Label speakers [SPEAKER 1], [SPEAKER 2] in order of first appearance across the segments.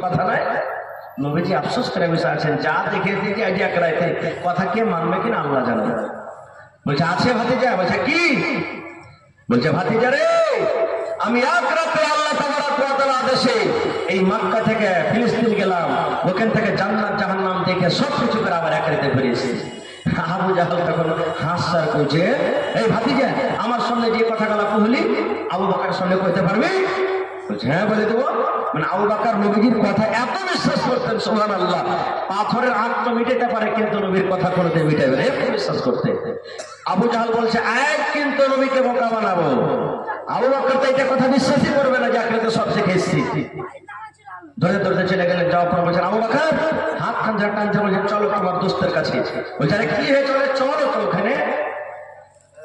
[SPEAKER 1] কথা নাই। নবীজি আফসোস করে বসে আছেন, যা দেখে দেখে আজ এক রাতে কথা কে মানবে কিনা আল্লাহ জানে। বলছে আছে ভাতিজা? বলছে কি? বলছে ভাতিজা রে, আমি এক রাতে আল্লাহ তাবারক ওয়া তাআলার আদেশে এই মক্কা থেকে ফিলিস্তিন গেলাম, ওখান থেকে জান্নাত জাহান্নাম দেখে সবকিছু করে আবার এক রাতে ফিরে এসেছি। আবু জাহল তখন হাসসার কইছে, এই ভাতিজা আমার সামনে যে কথাগুলো কইলি আবু বকরের সামনে কইতে পারবি? বলছে হ্যাঁ বলে দেবো। মানে আবু বকর নবীজির কথা এত বিশ্বাস করতেন, সুবহানাল্লাহ। পাথরের আগ তো মিটাতে পারে কিন্তু নবীর কথা কোনোদিন মিটাবে না, এত বিশ্বাস করতে। আবু জাহল বলছে আজ কিন্তু নবীকে বোকা বানাবো। আবু বকর তো এটা কথা বিশ্বাসই করবে না, যাকে তো সব শিখে এসেছি। ধরে ধরতে চলে গেলেন, যাওয়ার পর বলছেন আবু বকর হাত খান যা টানছে, বলছে চলো তোমার দোস্তের কাছে। বলছে আরে কি হয়ে চলে? চলো তো ওখানে।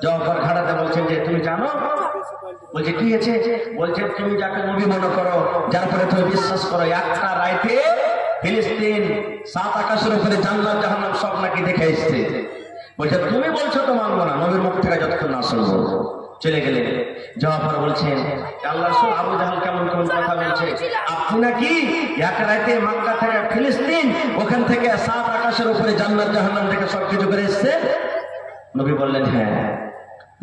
[SPEAKER 1] যাওয়ার পর ঘাড়াতে বলছেন যে তুমি জানো? বলছে কি হয়েছে? বলছে তুমি যাকে নবী মনে করো, যার পরে তুমি বিশ্বাস করো, একটা রাইতে ফিলিস্তিন 7 আকাশের উপরে জান্নাত জাহান্নাম সব নাকি দেখে এসছে। বলছে তুমি বলছো তো মানবো না, নবীর মুখ থেকে যতক্ষণ না শুনবো। চলে গেলেন, যাওয়ার পর বলছেন আল্লাহ রাসূল আবু জাহল কেমন কেমন কথা বলছে, আপনি নাকি এক রাতে মক্কা থেকে ফিলিস্তিন, ওখান থেকে 7 আকাশের উপরে জান্নাত জাহান্নাম দেখে সবকিছু করে এসছে? নবী বললেন হ্যাঁ।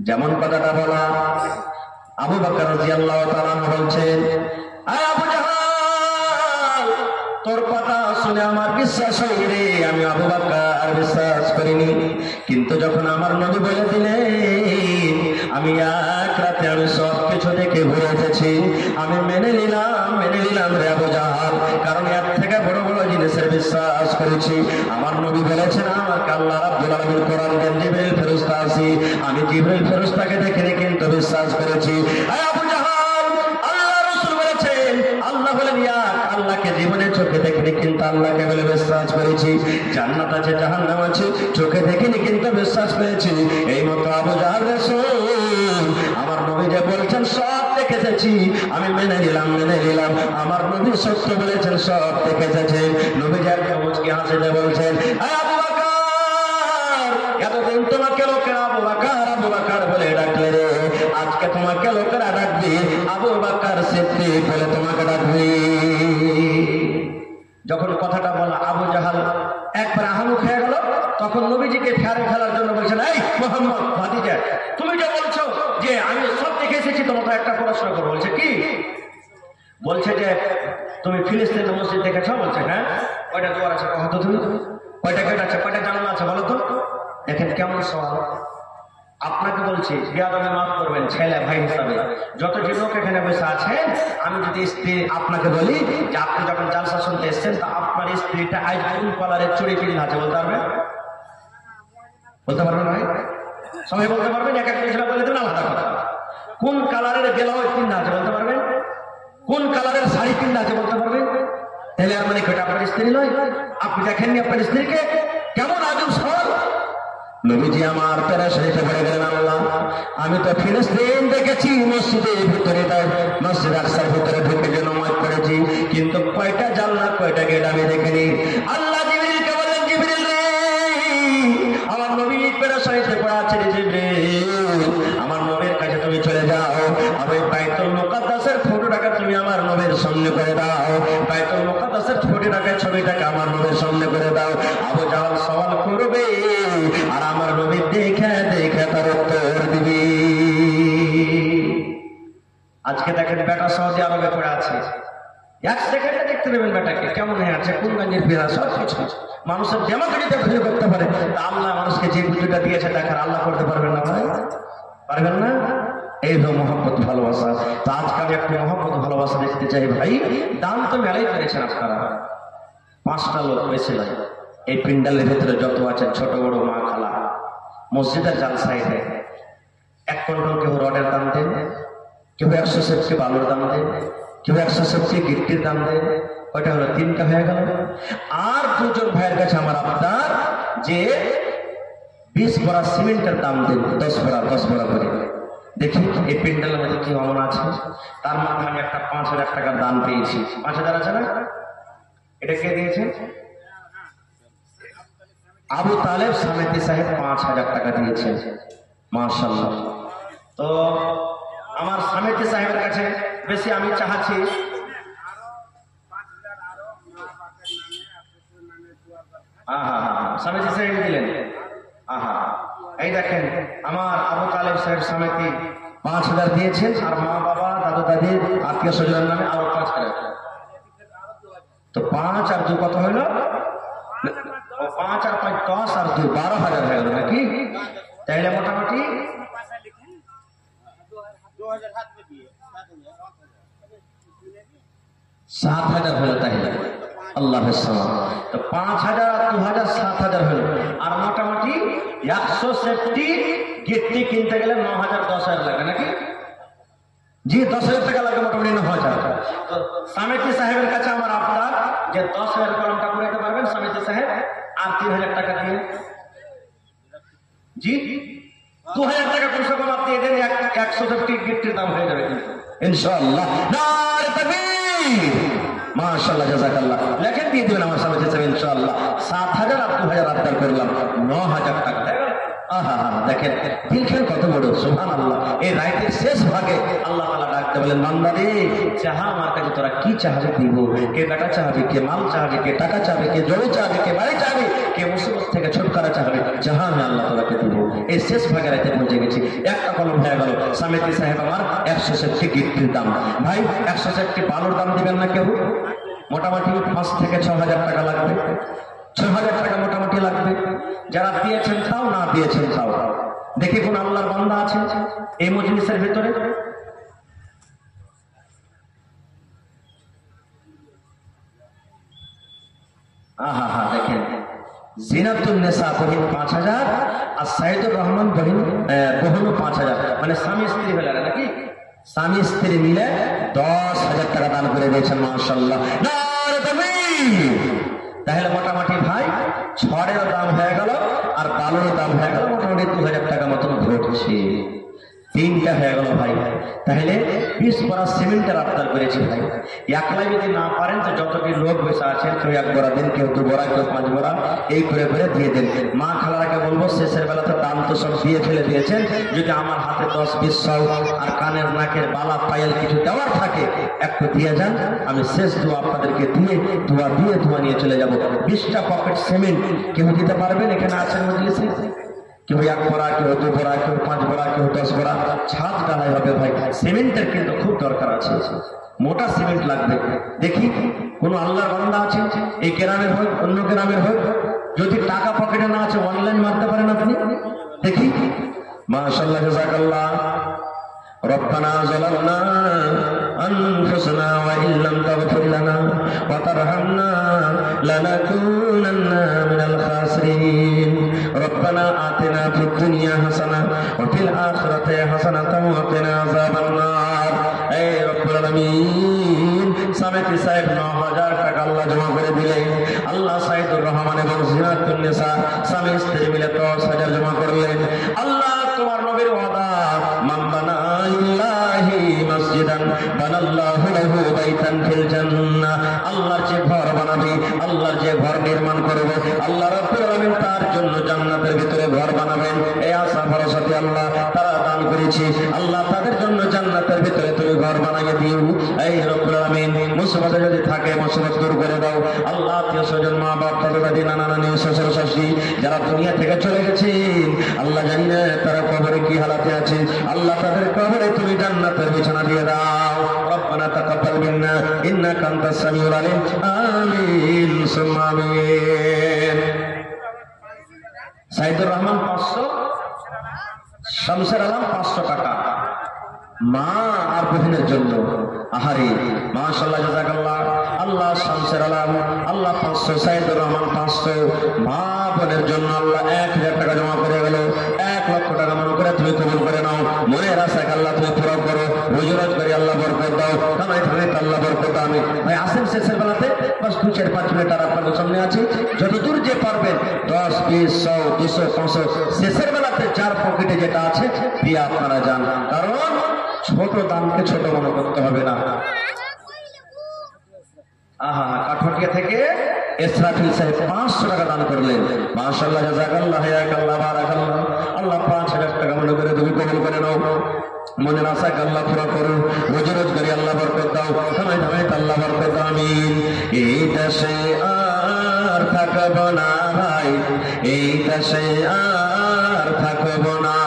[SPEAKER 1] যেমন কথাটা বলা, আবু বকর রাদিয়াল্লাহু তাআলা বলছেন আয় আবু জাহল, তোর কথা শুনে আমার বিশ্বাস হয়নি রে, আমি আবু বকর বিশ্বাস করিনি। কিন্তু যখন আমার নবী বলে দিলেন আমি এক রাতে আমি সব কিছু দেখে ঘুরে এসেছি, আমি মেনে নিলাম রে আবু জাহল, কারণ এর থেকে বড় বড় জিনিসের বিশ্বাস করেছি। আমার নবী বলেছেন আমাকে আল্লাহ রাব্বুল আলামিন কোরআন দেন জিবরিল ফেরেশতা আছে, আমি জিবরিল ফেরেশতাকে দেখে কিন্তু বিশ্বাস করেছি। আয় আবু জাহল, আল্লাহ রাসূল বলেছেন, আল্লাহ বলেন ইয়া আল্লাহকে জীবনে চোখে দেখিনি কিন্তু আল্লাহকে বলে বিশ্বাস করেছি। জান্নাত আছে জাহান্নাম আছে চোখে দেখিনি কিন্তু বিশ্বাস করেছি। এই মতো আবু জাহল রাসূল আমার নবী যে বলছেন সব দেখে এসেছি, আমি মেনে নিলাম আমার নবী সত্য বলেছেন, সব দেখে এসেছি। নবী যার মুচকি হাসে বলছেন আয় আবু বকর, এতদিন তোমাকে লোকেরা আবু বকর বলে ডাকলে রে, আজকে তোমাকে লোকেরা ডাকবি আবু বকর সিদ্দিক বলে তোমাকে ডাকবি। যখন কথাটা বলা আবু জাহল একবার আহামুখ হয়ে গেল, তখন নবীজিকে ফেরে ফেলার জন্য বলছেন এই মুহাম্মদ ভাতিজা, তুমি যে বলছো যে আমি সব দেখে এসেছি, তোমাকে একটা প্রশ্ন করবো। বলছে কি? বলছে যে তুমি ফিলিস্তিনের মসজিদ দেখেছো? বলছে হ্যাঁ। কয়টা দুয়ার আছে কত? তুমি কয়টা গেট আছে, কয়টা জানালা আছে বলো তো? দেখেন কেমন সওয়াল। আপনাকে বলছি বেয়াদবি মাফ করবেন ছেলে ভাই হিসাবে, যত যে লোক এখানে বসে আছেন, আমি যদি স্ত্রী আপনাকে বলি যে আপনি যখন জালসা শুনতে এসছেন তা আপনার স্ত্রীটা আজ কোন কালারের চুড়ি কিনে আছে বলতে পারবেন? বলতে পারবেন না? সবাই বলতে পারবেন? এক একটা ছেলে বলে দেবেন আলাদা কথা। কোন কালারের ব্লাউজ কিনে আছে বলতে পারবেন? কোন কালারের শাড়ি কিনে আছে বলতে পারবেন? তাহলে আর মানে কেটা আপনার স্ত্রী নয়? আপনি দেখেননি আপনার স্ত্রীকে? কেমন আজব সওয়াল। নবীজি আমার পেরেশানিতে পড়ে গেলেন, আল্লাহ আমি তো ফিলিস্তিন দেখেছি, মসজিদের ভিতরে মসজিদ আকসার ভিতরে ঢুকে যে নামাজ পড়েছি, কিন্তু কয়টা জানলা কয়টা গেট আমি দেখিনি। আল্লাহ জিবরিলকে বললেন জিবরিল রে, আমার নবী পেরেশানিতে পড়ে আছে রে জিবরিল, আমার নবীর কাছে তুমি চলে যাও, আর ওই বাইতুল মুকাদ্দাসের ফটোটাকে তুমি আমার নবীর সামনে করে দাও, বাইতুল মুকাদ্দাসের ফটোটাকে ছবিটাকে আমার নবীর সামনে করে দাও। আবু জাহল সওয়াল করবে আর আমার নবী দেখে দেখে তার উত্তর দিবি। আজকে দেখেন বেটা সৌদি আরবে পড়ে আছে, 1 সেকেন্ডে দেখতে দেবেন বেটাকে কেমন হয়ে আছে, কোন গঞ্জের ফিরা, সব কিছু মানুষের ডেমাক্রেটিতে ফিরে করতে পারে। আল্লাহ মানুষকে যে বুদ্ধিটা দিয়েছে দেখার, আল্লাহ করতে পারবেন না ভাই? পারবেন না? এই হলো মহব্বত ভালোবাসা। তো আজকে আমি একটু মহব্বত ভালোবাসা দেখতে চাই ভাই। দান তো মেলাই করেছেন আপনারা, 5টা লোক বেশি নয়। এই পিন্ডালের ভিতরে যত আছেন ছোট বড় মা খালা, মসজিদের জালসায় দেয় 1 কুইন্টাল কেউ রডের দাম দেন, কেউ 100 সেফটি বালুর দাম দেন, কেউ 100 সেফটি গিট্টির দাম দেন। ওইটা হলো 3টা হয়ে গেল। আর 2 জন ভাইয়ের কাছে আমার আবদার যে 20 বড়া সিমেন্টের দাম দেন, 10 বড়া করে। দেখি এই পিন্ডালের মধ্যে কি অমন আছে। তার মধ্যে আমি একটা 5000 টাকার দান পেয়েছি। 5000 আছে না? এটা কে দিয়েছে? আবু তালেব সামেতি সাহেব 5000 টাকা দিয়েছেন। মাশাআল্লাহ। তো আমার সামেতি সাহেবের কাছে বেশি আমি চাচ্ছি আহা হা, স্বামীজি সাহেব দিলেন। আহা, এই দেখেন আমার আবু তালেব সাহেব সমিতি 5,000 দিয়েছেন, আর মা বাবা দাদু দাদির আত্মীয় স্বজনের নামে আরো 5,000। তো 5 আর 2 কত হইল? 5 আর 5 10 আর 2 12,000 হয়ে গেল নাকি? তাইলে মোটামুটি 7,000 হলো। তাইলে আল্লাহ তো 5,000 আর 2,000 7,000 হলো। আর মোটামুটি 160 গিট্টি কিনতে গেলে 9,000 10,000 লাগে নাকি? জি, 10,000 টাকা লাগে মোটামুটি 9,000। তো সমিতি সাহেবের কাছে আমার আপনার যে 10,000 কলমটা করাইতে পারবেন সমিতি সাহেব, আর 3,000 টাকা দিয়ে, জি 2,000 টাকা কমসে কম আপনি দেন, 160 গিফটের দাম হয়ে যাবে কিন্তু ইনশাআল্লাহ। নারে তাকবীর, মাশাআল্লাহ, জাযাকাল্লাহ। লেখেন দিয়ে দিবেন আমার সমিতি সাহেব ইনশাআল্লাহ। 7,000 আর 2,000 আবদার করলাম, 9,000 টাকা। আহা হা, দেখেন দিলখান কত বড়, সুবহানাল্লাহ। এই রাইতের শেষ ভাগে আল্লাহ তাআলা ডাকতে বলেন, বান্দা রে, চাহা আমার কাছে, তোরা কি চাহাবে দিব। কে বেটা চাহাবে, কে মাল চাহাবে, কে টাকা চাহাবে, কে জমি চাহাবে, কে বাড়ি চাহাবে, কে মুসিবত থেকে ছুটকারা চাহাবে, যাহা আমি আল্লাহ তাআলাকে দিব। এই শেষ ভাগে রাইতে পৌঁছে গেছি। একটা কলম হয়ে গেল। সমিতি সাহেব আমার 160 গিফটের দাম। ভাই 160 বালুর দাম দিবেন না কেউ? মোটামুটি 5 থেকে 6,000 টাকা লাগবে। 6,000 টাকা মোটামুটি লাগবে। যারা দিয়েছেন তাও, না দিয়েছেন তাও। দেখি কোন আল্লাহর বান্দা আছে এই মজলিসের ভিতরে? আহা হা, দেখেন জিনাতুন নেসা বহিন 5,000 আর সাইদুর রহমান বহিন 5,000, মানে স্বামী স্ত্রী হলে নাকি? স্বামী স্ত্রী মিলে 10,000 টাকা দান করে দিয়েছেন, মাশাআল্লাহ। নারে তাকবীর। তাহলে মোটামুটি ভাই ছড়ের দাম হয়ে গেল আর বালুর দাম হয়ে গেল মোটামুটি 2,000 টাকা মতন ঘটছে। 3টা হয়ে গেল ভাই। তাহলে 20 বড়া সিমেন্টের আবদার করেছি ভাই। একলাই যদি না পারেন তো যতটি লোক বসে আছেন, কেউ 1 বড়া দেন, কেউ 2 বড়া, কেউ 5 বড়া, এই করে করে দিয়ে দেন। মা খালারাকে বলবো শেষের বেলাতে দাম তো সব দিয়ে ফেলে দিয়েছেন, যদি আমার হাতে 10-20 সব আর কানের নাকের বালা পায়েল কিছু দেওয়ার থাকে একটু দিয়ে যান। আমি শেষ দোয়া আপনাদেরকে দিয়ে দোয়া নিয়ে চলে যাব। 20টা পকেট সিমেন্ট কেউ দিতে পারবেন? এখানে আছেন মজলিসে? কেউ 1 বড়া, কেউ 2 বড়া, কেউ 5 বড়া, কেউ 10 বড়া। ছাদ ঢালাই হবে ভাই, সিমেন্টের কিন্তু খুব দরকার আছে, মোটা সিমেন্ট লাগবে। দেখি কোন আল্লাহর বান্দা আছে, এই গ্রামের হোক অন্য গ্রামের হোক, যদি টাকা পকেটে না আছে অনলাইন মারতে পারেন আপনি। দেখি, মাশাআল্লাহ, জাযাকাল্লাহ। ربنا ظلمنا أنفسنا وإن لم تغفر لنا وترحمنا لنكونن من الخاسرين ربنا آتنا في الدنيا حسنة وفي الآخرة حسنة وقنا عذاب النار। এই রব্বুল আলামিন, সমিতি সাহেব 9,000 টাকা আল্লাহ জমা করে দিলেন। আল্লাহ সাইদুর রহমান এবং জিনাতুন নেসা স্বামী স্ত্রী মিলে 10,000 জমা করলেন। আল্লাহ তোমার নবীর ওয়াদা, মান বানা লিল্লাহি মসজিদান বানাল্লাহু লাহু বাইতান ফিল জান্নাহ। আল্লাহর যে ঘর বানাবে, আল্লাহর যে ঘর নির্মাণ করবে, আল্লাহ রাব্বুল আলামিন তার জন্য জান্নাতের ভিতরে ঘর বানাবেন। এই আশা ভরসাতে আল্লাহ তারা দান করেছে, আল্লাহ তাদের জন্য জান্নাতের ভিতরে তুমি ঘর বানিয়ে দিও। এই রব্বুল আলামিন, মুসিবত যদি থাকে মুসিবত দূর করে দাও। আল্লাহ আত্মীয় স্বজন, মা বাপ, দাদা দাদি, নানা নানি, শ্বশুর শাশুড়ি যারা দুনিয়া থেকে চলে গেছেন, আল্লাহ জানি না তারা কবরে কি হালাতে আছে, আল্লাহ তাদের কবরে তুমি জান্নাতের বিছানা দিয়ে দাও। রব্বানা তাকাব্বাল মিন্না ইন্নাকা আনতাস সামিউল আলিম। আমিন সুম্মা আমিন। সাইদুর রহমান 500, শামসের আলম 500 টাকা মা আর বহিনের জন্য। আহারে, মাশাআল্লাহ, জাযাকাল্লাহ। আল্লাহ শামসের আলম আল্লাহ 500, সাইদুর রহমান 500, মা বোনের জন্য আল্লাহ 1,000 টাকা জমা করে গেল। 1 লক্ষ টাকা মনে করে তুমি কবুল করে নাও। মনের আশাকে আল্লাহ তুমি পুরো করো। রোজগার করে আল্লাহ বরকত দাও, কামাই ধরে আল্লাহ বরকত দাও। আমি ভাই আসেন শেষের বেলাতে, বাস 2-4-5 মিনিট আর আপনাদের সামনে আছি। যতদূর যে পারবেন 10, 20, 100, 200, 500 শেষের বেলাতে যার পকেটে যেটা আছে দিয়ে আপনারা যান। কারণ ছোট দানকে ছোট মনে করতে হবে না। আহা, কাঠটিয়া থেকে ইসরাফিল সাহেব 500 টাকা দান করলেন। মাশাআল্লাহ, জাযাকাল্লাহ, হায়াকাল্লাহ, বারাকাল্লাহ। আল্লাহ 5,000 টাকা মনে করে তুমি কবুল করে নাও। মনের আশাকে আল্লাহ পুরো করো। রোজগারে আল্লাহ বরকত দাও, কামাই ধামাই আল্লাহ বরকত দাও। আমিন। এই দেশে আর থাকব না ভাই, এই দেশে আর থাকব না,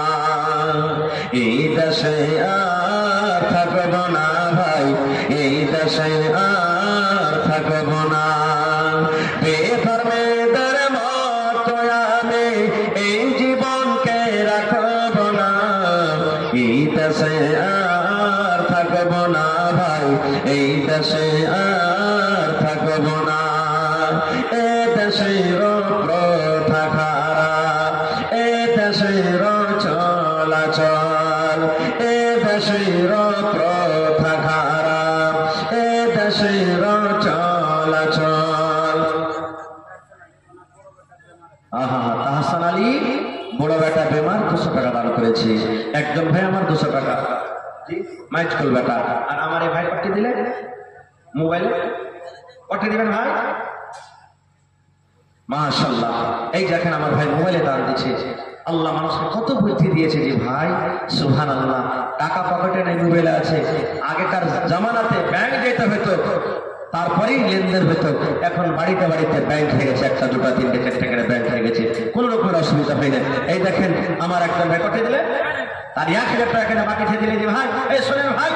[SPEAKER 1] এই দেশে আর থাকব না ভাই, এই দেশে আর থাকব না। বেধর্মেদের মতো আমি এই জীবনকে রাখব না, এই দেশে আর থাকব না ভাই, এই দেশে আর থাকব না। এ দেশের প্রথা খারাপ, এ দেশের চলাচল, এ দেশের প্রথা খারাপ, এ দেশের চলাচল। আহা, তাহসান আলী বড় বেটা বেমার 200 টাকা দান করেছে। একজন ভাই আমার 200 টাকা মাইজকুল বেটা, আর আমার এই ভাই পাঠিয়ে দিলে মোবাইলে পাঠিয়ে দিবেন ভাই, মাশাআল্লাহ। এই দেখেন আমার ভাই মোবাইলে দান দিচ্ছে। আল্লাহ মানুষকে কত বুদ্ধি দিয়েছে যে ভাই, সুবহানাল্লাহ। টাকা পকেটে নেই, মোবাইলে আছে। আগেকার জামানাতে ব্যাংক যেতে হতো, তারপরেই লেনদেন হতো। এখন বাড়িতে বাড়িতে ব্যাংক হয়ে গেছে, 1টা 2টা 3টে 4টে করে ব্যাংক হয়ে গেছে, কোনো রকমের অসুবিধা হয় না। এই দেখেন আমার একজন ভাই পাঠিয়ে দিলে, তার 1000 টাকা কেনা বাকি থেকে দিলে যে ভাই, এই শোনেন ভাই,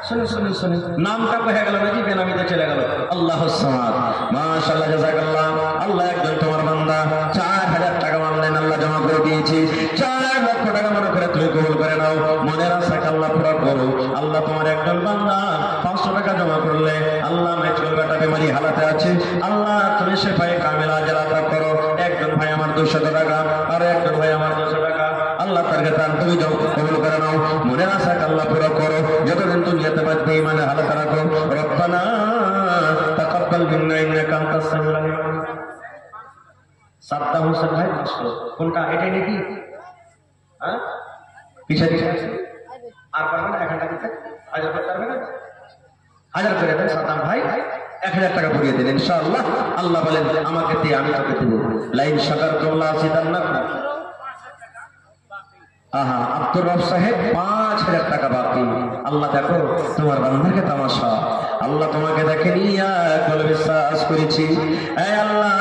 [SPEAKER 1] শুনুন শুনুন শুনুন, নামটা হয়ে গেল নাকি বেনামিতে চলে গেল। আল্লাহুস সামাদ, মাশাআল্লাহ, জাযাকাল্লাহ। আল্লাহ একজন তোমার বান্দা 4000 টাকা মানলেন, আল্লাহ জমা করে দিয়েছি। 4 লক্ষ টাকা মনে করে তুমি কবুল করে নাও, মনের আশা আল্লাহ পুরো করো। আল্লাহ তোমার একজন বান্দা 500 টাকা জমা করলে, আল্লাহ মেচুল বেটা বেমারি হালাতে আছে, আল্লাহ তুমি শেফায়ে কামিলা আজরাতা করো। একজন ভাই আমার 200 টাকা, আর একজন ভাই আমার 200 টাকা, আল্লাহ তার কাছে তুমি কবুল করে নাও, মনের আশা আল্লাহ পুরো করো। যতদিন দুনিয়াতে বাঁচবে ইমানে হালাতে রাখো। রব্বানা তাকাব্বাল মিন্না ইন্নাকা আনতাস সামিউল আলিম। সাদ্দাম হোসেন ভাই 500, কোনটা এটাই নাকি? হ্যাঁ, পিছাই পিছাই আর পারবে না 1000 টাকা দিতে? 1000 করতে পারবে না? 1000 করে দেন সাদ্দাম ভাই, 1000 টাকা ভরিয়ে দেন ইনশাআল্লাহ। আল্লাহ বলেন আমাকে দিয়ে আমি তোকে দেব। লাইন শাকারতুম লাযিদান্নাকুম। আহা, আব্দুর রব সাহেব 5000 টাকা বাকি। আল্লাহ দেখো তোমার বান্দাকে তামাশা, আল্লাহ তোমাকে দেখেনি, বলে বিশ্বাস করেছি। এই আল্লাহ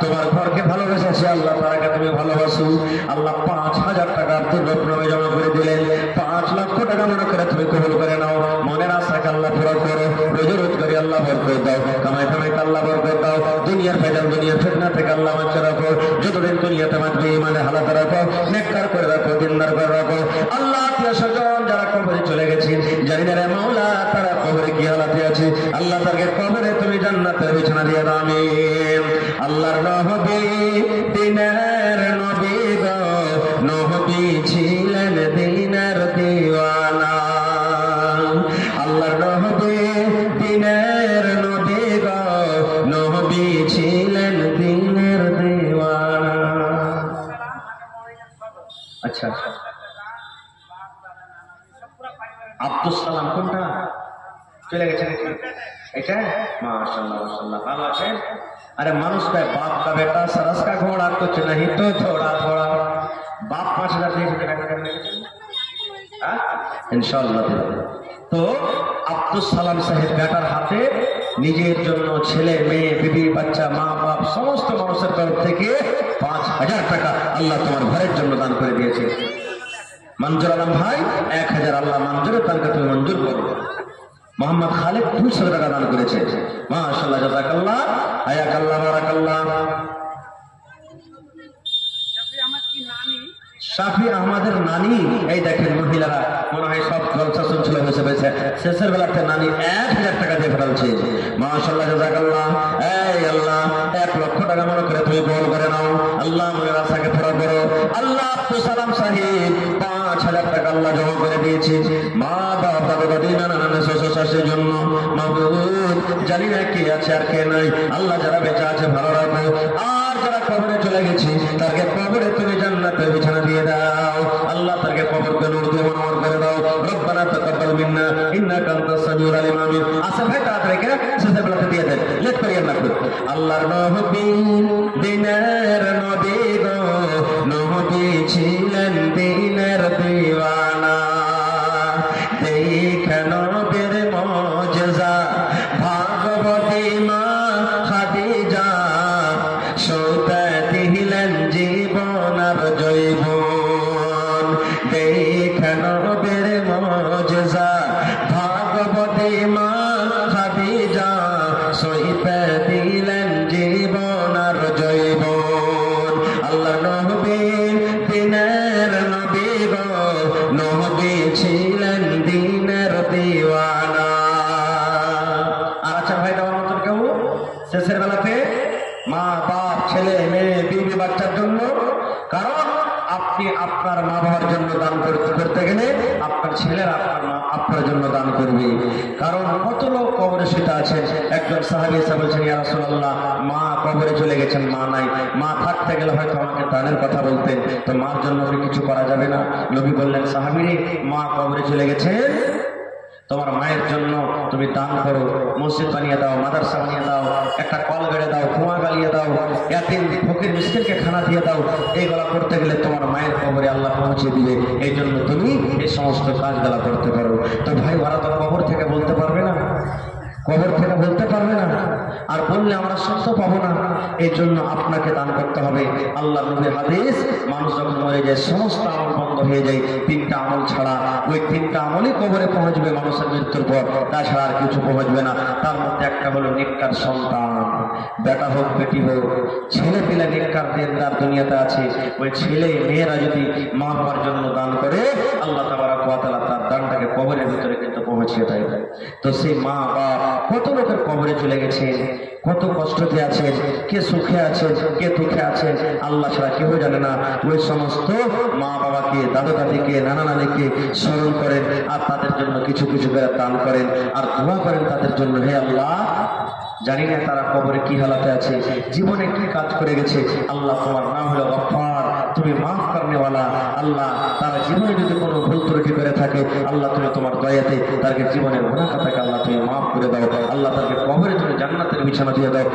[SPEAKER 1] তোমার ঘরকে ভালোবেসেছে, আল্লাহ তারাকে তুমি ভালোবাসো। আল্লাহ 5000 টাকা আব্দুর রব নামে জমা করে দিলেন। 5 লক্ষ টাকা মনে করে তুমি কবুল করে নাও, মনের আশাকে আল্লাহ পুরো করো। রোজি রোজগারি আল্লাহ বরকত দাও, কামাই কামাইকে আল্লাহ বরকত দাও। দুনিয়ার ভেজাল, দুনিয়ার ফিতনা থেকে আল্লাহ বাঁচিয়ে রাখো। যতদিন দুনিয়াতে বাঁচবে ইমানে হালাতে রাখো, নেককার করে রাখো, দিনদার করে রাখো। আল্লাহ আত্মীয় স্বজন যারা কবরে চলে গেছে, জানি না রে মাওলা তারা কবরে কি হালাতে আছে, আল্লাহ তাকে কবরে তুমি জান্নাতের বিছানা দিয়ে দাও, আমিন। আল্লাহর নবী দিনের নবী গো, নবী ছিলেন দিনের দিওয়ানা। আল্লাহর নবী দিনের নবী গো, নবী ছিলেন দিনের দিওয়ানা। আচ্ছা, আব্দুস সালাম কোনটা চলে গেছে নাকি? এটা माशाअल्लाह माशाअल्लाह, ভালো আছেন? अरे মানুষ का बाप का बेटा सरस का घोड़ा कुछ नहीं तो थोड़ा थोड़ा। बाप 5000 दिए बेटा करने इंशाअल्लाह। তো আব্দুস সালাম সাহেব বেটার হাতে নিজের জন্য ছেলে মেয়ে বিবি বাচ্চা মা বাপ সমস্ত মানুষের তরফ থেকে 5000 টাকা আল্লাহ তোমার ঘরের জন্য দান করে দিয়েছে। মঞ্জুর আলম ভাই 1000, আল্লাহ মঞ্জুরের দানকে তুমি মঞ্জুর করো। মোহাম্মদ খালেদ 200 টাকা দান করেছে, মাশাআল্লাহ, জাযাকাল্লাহ, হায়াকাল্লাহ, বারাকাল্লাহ। শাফি আহমদের নানি, এই দেখেন মহিলারা মনে হয় সব জলসা চলছিল, বসে বসে শেষের বেলাতে নানি 1000 টাকা দিয়ে ফেলছে, মাশাআল্লাহ, জাযাকাল্লাহ। এই আল্লাহ 1 লক্ষ টাকা মনে করে তুমি কবুল করে নাও, আল্লাহ মনের আশাকে পুরো করো। আল্লাহ আব্দুল সালাম সাহেব 5000 টাকা আল্লাহ জমা করে দিয়েছে মা বাবা দাদা দিদা নানা শ্বশুর শাশুড়ির জন্য। মাবুদ জানি না কে আছে আর কে নাই, আল্লাহ যারা বেঁচে আছে ভালো রাখো, আর যারা কবরে চলে গেছে তাকে কবরে তুমি জান্নাতের বিছানা দিয়ে দাও, আল্লাহ তাকে কবরকে নূর দিয়ে মনোহর করে দাও। রব্বানা তাকাব্বাল মিন্না ইন্নাকা আনতাস সামিউল আলিম, আমিন। আসে ভাই তাড়াতাড়ি করে শেষের বেলাতে দিয়ে দেন, লেট করিয়েন না। আল্লাহর নবী দিনের নবী গো, নবী ছিলেন দিনের দিওয়ানা। দেখে নবীর মুজিজা ভাগবতী মা খাদিজা, রূপে দিলেন জীবন আর জৈবন। আল্লাহ নবী দিনের নবী গো, নবী ছিলেন দিনের দিওয়ানা। আর আচ্ছা ভাই, দেওয়ার মতন কেউ শেষের বেলাতে মা বাপ ছেলে মেয়ে বিবি বাচ্চার জন্য, কারণ আপনি আপনার মা বাবার জন্য দান করতে গেলে আপনার ছেলেরা আপনার জন্য দান করবে। কারণ কত লোক কবরে শুতে আছেন। একজন সাহাবী এসে বলছেন, ইয়া রাসূলুল্লাহ, মা কবরে চলে গেছেন, মা নাই। মা থাকতে গেলে হয়তো আমাকে দানের কথা বলতেন, তো মার জন্য কিছু করা যাবে না? নবী বললেন, সাহাবী, মা কবরে চলে গেছেন, তোমার মায়ের জন্য তুমি দান করো, মসজিদ বানিয়ে দাও, মাদ্রাসা বানিয়ে দাও, একটা কল গেড়ে দাও, কুয়া গালিয়ে দাও, এতিম ফকির মিসকিনকে খানা দিয়ে দাও। এইগুলা করতে গেলে তোমার মায়ের কবরে আল্লাহ পৌঁছে দিবে। এই জন্য তুমি এই সমস্ত কাজগুলা করতে পারো। তো ভাই, ওরা তো কবর থেকে বলতে পারবে না, কবর থেকে বলতে পারবে না, আর বললে আমরা শুনতে পাবো না। এই জন্য আপনাকে দান করতে হবে। আল্লাহ নবীর হাদিস, মানুষ যখন মরে যায় সমস্ত আমল বন্ধ হয়ে যায়, তিনটা আমল ছাড়া। ওই তিনটা আমলই কবরে পৌঁছবে মানুষের মৃত্যুর পর, তাছাড়া আর কিছু পৌঁছবে না। তার মধ্যে একটা হলো নেককার সন্তান, বেটা হোক বেটি হোক, ছেলে পেলে নেককার দিনদার দুনিয়াতে আছে। ওই ছেলে মেয়েরা যদি মা বাবার জন্য দান করে, আল্লাহ তাবারক ওয়া তাআলা তার দানটাকে কবরের ভিতরে কিন্তু পৌঁছিয়ে দেয়। তো সেই মা বাপ, কত লোকের কবরে চলে গেছে, কত কষ্টতে আছেন, কে সুখে আছেন, কে দুঃখে আছেন, আল্লাহ ছাড়া কেউ জানে না। ওই সমস্ত মা বাবাকে, দাদু দাদিকে, নানা নানিকে স্মরণ করেন, আর তাদের জন্য কিছু কিছু করে দান করেন, আর দোয়া করেন তাদের জন্য, হে আল্লাহ, জানি না তারা কবরে কি হালাতে আছে, জীবনে কি কাজ করে গেছে, আল্লাহ তোমার নাম হলো গফফার, তুমি মাফ করনেওয়ালা। আল্লাহ, তারা জীবনে যদি কোনো ভুল ত্রুটি করে থাকে, আল্লাহ তুমি তোমার দয়াতে তাকে জীবনের গুনাহ খাতাকে আল্লাহ তুমি মাফ করে দাও। আল্লাহ তাকে কবরে তুমি জান্নাতের বিছানা দিয়ে দাও।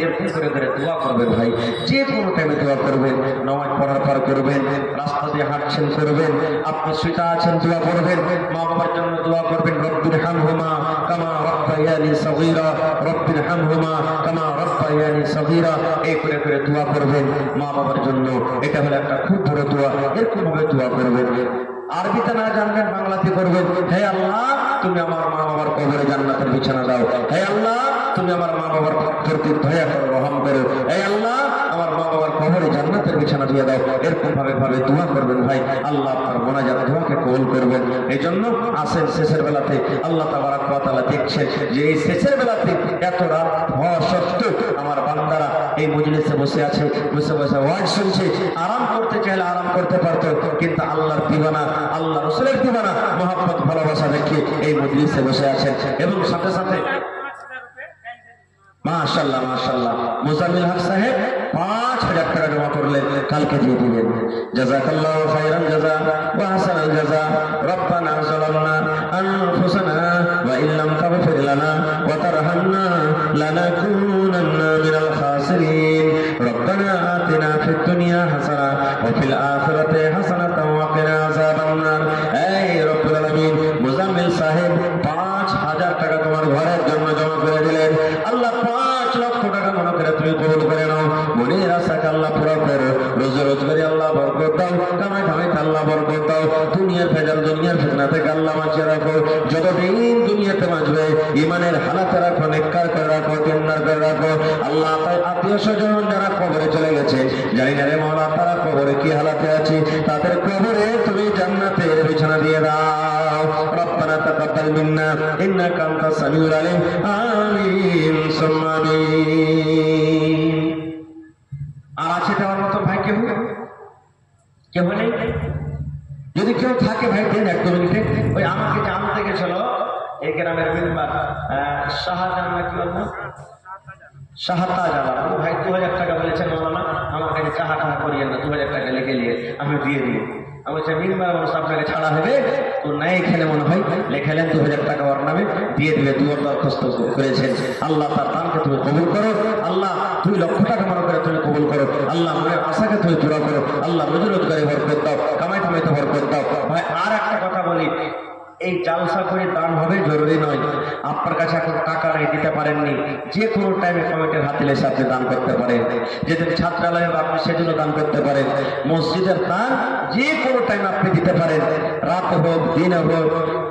[SPEAKER 1] এরকম করে করে দোয়া করবেন ভাই, যে কোনো টাইমে দোয়া করবেন, নামাজ পড়ার পর করবেন, রাস্তা দিয়ে হাঁটছেন করবেন, আপনি শুতে আছেন দোয়া করবেন, মা বাবার জন্য দোয়া করবেন, রব্বির হামহুমা কামা রাব্বায়ানি সগীরা, রব্বির হামহুমা কামা রাব্বায়ানি সগীরা। এই করে করে দোয়া করবেন মা বাবার জন্য। এটা হলো একটা খুব বড় দোয়া। এরকম ভাবে দোয়া করবেন, আরবিতে না জানবেন বাংলাতে করবেন, হে আল্লাহ, তুমি আমার মা বাবার কবরে জান্নাতের বিছানা দাও। হে আল্লাহ, তুমি আমার মা বাবার প্রতি দয়া করো, রহম করো। হে আল্লাহ, আমার মা বাবার কবরে জান্নাতের বিছানা দিয়ে দাও। এরকম ভাবে ভাবে দোয়া করবেন ভাই, আল্লাহ আপনার মোনাজাত দোয়াকে কবুল করবেন। এই জন্য আসেন শেষের বেলাতে, আল্লাহ তাবারক ওয়া তাআলা দেখছেন যে এই শেষের বেলাতে এত রাত হওয়া সত্ত্বেও আমার বান্দারা এই মজলিসে বসে আছে, বসে বসে ওয়াজ শুনছে। আরাম করতে চাইলে আরাম করতে পারতো, কিন্তু আল্লাহর দিবানা, আল্লাহ রাসূলের দিবানা মহব্বত ভালোবাসা দেখে এই মজলিসে বসে আছেন। এবং সাথে সাথে মাশাআল্লাহ মাশাআল্লাহ, মুজাম্মিল হক সাহেব 5000 টাকা জমা করলেন, কালকে দিয়ে দিবেন। জাযাকাল্লাহু খাইরান জাযা ওয়া হাসানাল জাযা। রব্বানা যালামনা আনফুসানা ওয়া ইল্লাম তাগফির লানা ওয়া তারহামনা লানাকুনান্না মিনাল খাসিরিন। রব্বানা আতিনা ফিদ দুনিয়া হাসানা ওয়া ফিল আখিরাতি হাসানাতাও ওয়া কিনা আযাবান নার। এই রব্বুল আলামিন, মুজাম্মিল সাহেব 5000 টাকা তোমার ঘরের জন্য জমা করে দিলেন। আল্লাহ 5 লক্ষ টাকা মনে করে তুমি কবুল করে নাও। মনের আশাকে আল্লাহ পুরো করো, রোজে রোজগারে আল্লাহ বরকত দাও, কামাই কামাইতে আল্লাহ বরকত দাও। দুনিয়ার ভেজাল, দুনিয়ার ফিতনা থেকে আল্লাহ বাঁচিয়ে রাখো। যতদিন দুনিয়াতে বাঁচবে ইমানের হালাতে রাখো, নেককার করে রাখো, দিনদার করে রাখো। আল্লাহ, তাই আত্মীয় স্বজন যারা কবরে চলে গেছে, জানি না রে মাওলা তারা কবরে কি হালাতে আছে, তাদের কবরে তুমি জান্নাতের বিছানা দিয়ে দাও। রব্বানা তাকাব্বাল মিন্না ইন্নাকা আনতাস সামিউল আলিম। আমিন সুম্মা আমিন। আর আছে দেওয়ার মতো ভাই কেউ? কেউ নেই? যদি কেউ থাকে ভাই দিন 1-2 মিনিটে। ওই আমাকে জানতে গেছিল এই গ্রামের মেম্বার শাহজাহান, নাকি বলবো শাহতাজান, ভাই 2000 টাকা বলেছেন, মাওলানা আমার কাছে চাহা টাহা করিয়েন না, 2000 টাকা লিখে নিয়ে আমি দিয়ে দিই। আমি বলছি মেম্বার মানুষ, আপনাকে ছাড়া হবে তো নাই, এখানে মনে হয় লেখালেন 2000 টাকা ওর নামে দিয়ে দিবে। দুয়ার দরখাস্ত করেছেন। আল্লাহ তার দানকে তুমি কবুল করো। আল্লাহ 2 লক্ষ টাকা মনে করে তুমি কবুল করো। আল্লাহ মনের আশাকে তুমি পুরা করো। আল্লাহ রোজি রোজগারে বরকত দাও, কামাই কামাইতে বরকত দাও। ভাই আর একটা কথা বলি, এই জালসা করে দান হবে জরুরি নয়। আপনার কাছে এখন টাকা নেই, দিতে পারেননি, যে কোনো টাইমে কমিটির হাতে এসে আপনি দান করতে পারেন। যেদিন ছাত্রালয়ে আপনি সেদিনও দান করতে পারেন। মসজিদের দান যে কোনো টাইম আপনি দিতে পারেন, রাত হোক দিন হোক,